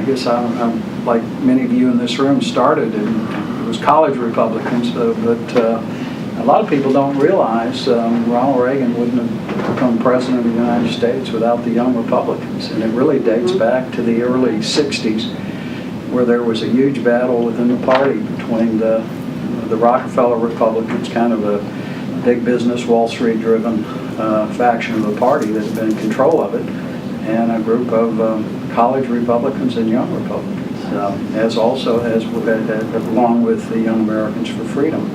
guess I'm like many of you in this room, started, and it was college Republicans, but a lot of people don't realize Ronald Reagan wouldn't have become president of the United States without the young Republicans. And it really dates back to the early 60s, where there was a huge battle within the party between the Rockefeller Republicans, kind of a big business, Wall Street driven faction of the party that had been in control of it, and a group of college Republicans and young Republicans, along with the Young Americans for Freedom,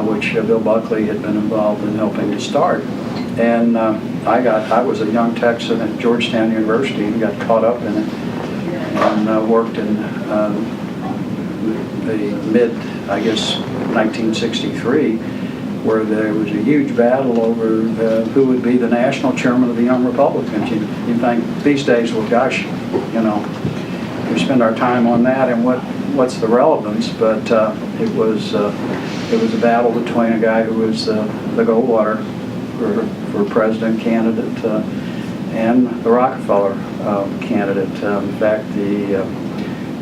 which Bill Buckley had been involved in helping to start. And I was a young Texan at Georgetown University and got caught up in it, and worked in the mid, I guess, 1963, where there was a huge battle over who would be the national chairman of the Young Republicans. You think these days, well, gosh, we spend our time on that, and what's the relevance? But it was a battle between a guy who was the Goldwater for president candidate and the Rockefeller candidate. In fact,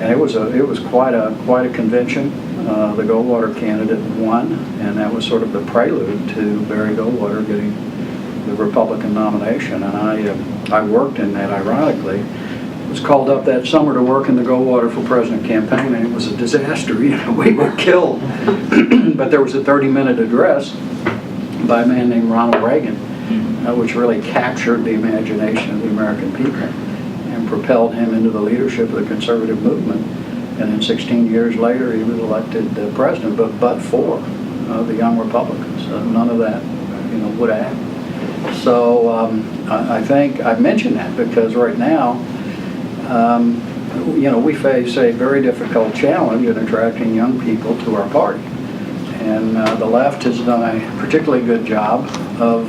and it was quite a convention. The Goldwater candidate won, and that was sort of the prelude to Barry Goldwater getting the Republican nomination. And I worked in that, ironically. Was called up that summer to work in the Goldwater for President campaign, and it was a disaster. We were killed. But there was a 30-minute address by a man named Ronald Reagan, which really captured the imagination of the American people and propelled him into the leadership of the conservative movement. And then 16 years later, he was elected president, but for the young Republicans. None of that, would have happened. So I think I've mentioned that because right now, we face a very difficult challenge in attracting young people to our party. And the left has done a particularly good job of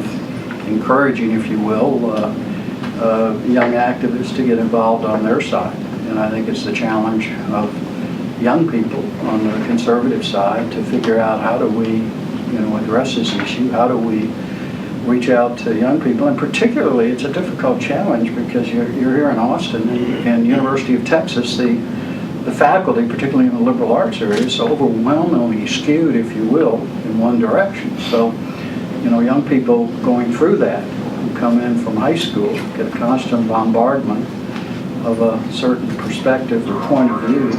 encouraging, if you will, young activists to get involved on their side. And I think it's the challenge of young people on the conservative side to figure out how do we, address this issue, how do we reach out to young people, and particularly it's a difficult challenge because you're here in Austin and University of Texas, the faculty, particularly in the liberal arts area, is so overwhelmingly skewed, if you will, in one direction. So, young people going through that, who come in from high school, get a constant bombardment of a certain perspective or point of view,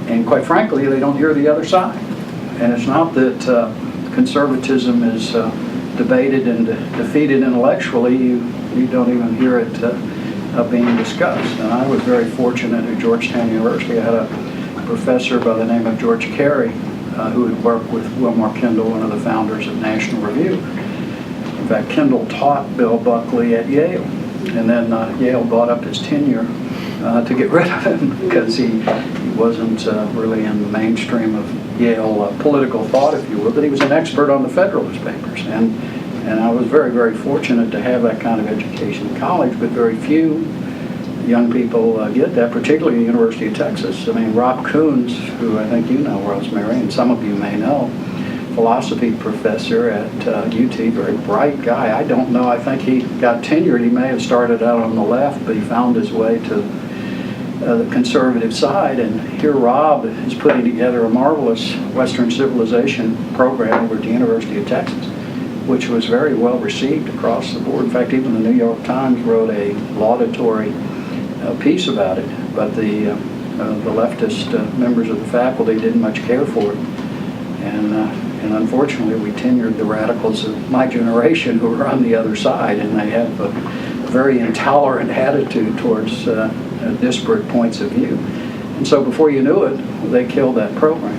and quite frankly, they don't hear the other side. And it's not that conservatism is debated and defeated intellectually, you don't even hear it being discussed. And I was very fortunate at Georgetown University. I had a professor by the name of George Carey who had worked with Wilmore Kendall, one of the founders of National Review. In fact, Kendall taught Bill Buckley at Yale, and then Yale bought up his tenure to get rid of him because he wasn't really in the mainstream of Yale political thought, if you will, but he was an expert on the Federalist Papers. And I was very, very fortunate to have that kind of education in college, but very few young people get that, particularly at the University of Texas. I mean, Rob Coons, who I think you know, Rosemary, and some of you may know, philosophy professor at UT, very bright guy. I don't know, I think he got tenured. He may have started out on the left, but he found his way to the conservative side. And here Rob is putting together a marvelous Western civilization program over at the University of Texas, which was very well received across the board. In fact, even the New York Times wrote a laudatory piece about it, but the leftist members of the faculty didn't much care for it. And unfortunately, we tenured the radicals of my generation who were on the other side, and they have a very intolerant attitude towards disparate points of view. And so before you knew it, they killed that program.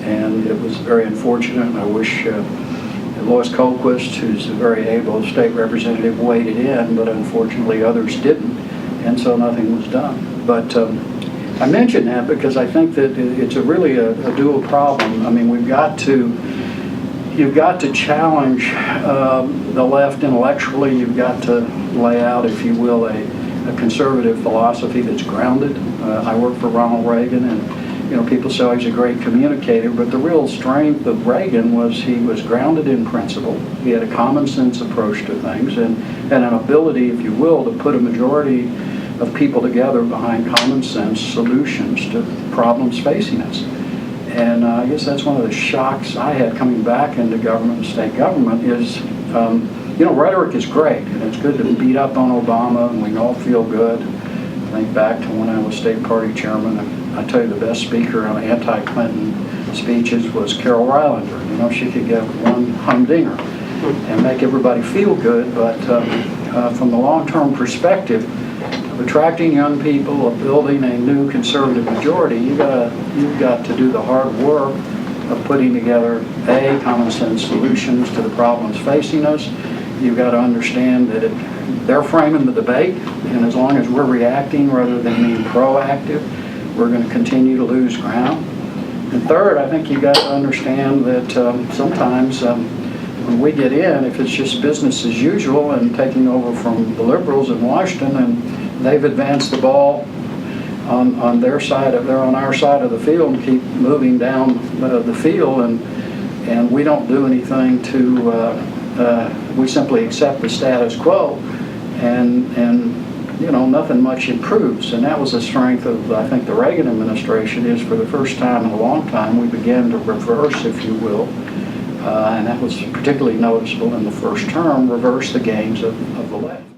And it was very unfortunate, and I wish Lois Colquist, who's a very able state representative, waded in, but unfortunately others didn't, and so nothing was done. But I mention that because I think that it's really a dual problem. I mean, you've got to challenge the left intellectually. You've got to lay out, if you will, a conservative philosophy that's grounded. I worked for Ronald Reagan, and people say he's a great communicator, but the real strength of Reagan was he was grounded in principle. He had a common sense approach to things and an ability, if you will, to put a majority of people together behind common sense solutions to problems facing us. And I guess that's one of the shocks I had coming back into government and state government is, rhetoric is great, and it's good to beat up on Obama, and we can all feel good. I think back to when I was state party chairman, and I tell you the best speaker on anti-Clinton speeches was Carol Rylander. She could give one humdinger and make everybody feel good, but from the long-term perspective of attracting young people, of building a new conservative majority, you've got to do the hard work of putting together common sense solutions to the problems facing us. You've got to understand that they're framing the debate, and as long as we're reacting rather than being proactive, we're going to continue to lose ground. And third, I think you've got to understand that sometimes when we get in, if it's just business as usual and taking over from the liberals in Washington, and they've advanced the ball on their side, they're on our side of the field and keep moving down the field, and we don't do anything we simply accept the status quo, and nothing much improves. And that was the strength of, I think, the Reagan administration, is for the first time in a long time we began to reverse, if you will, and that was particularly noticeable in the first term, reverse the gains of the left.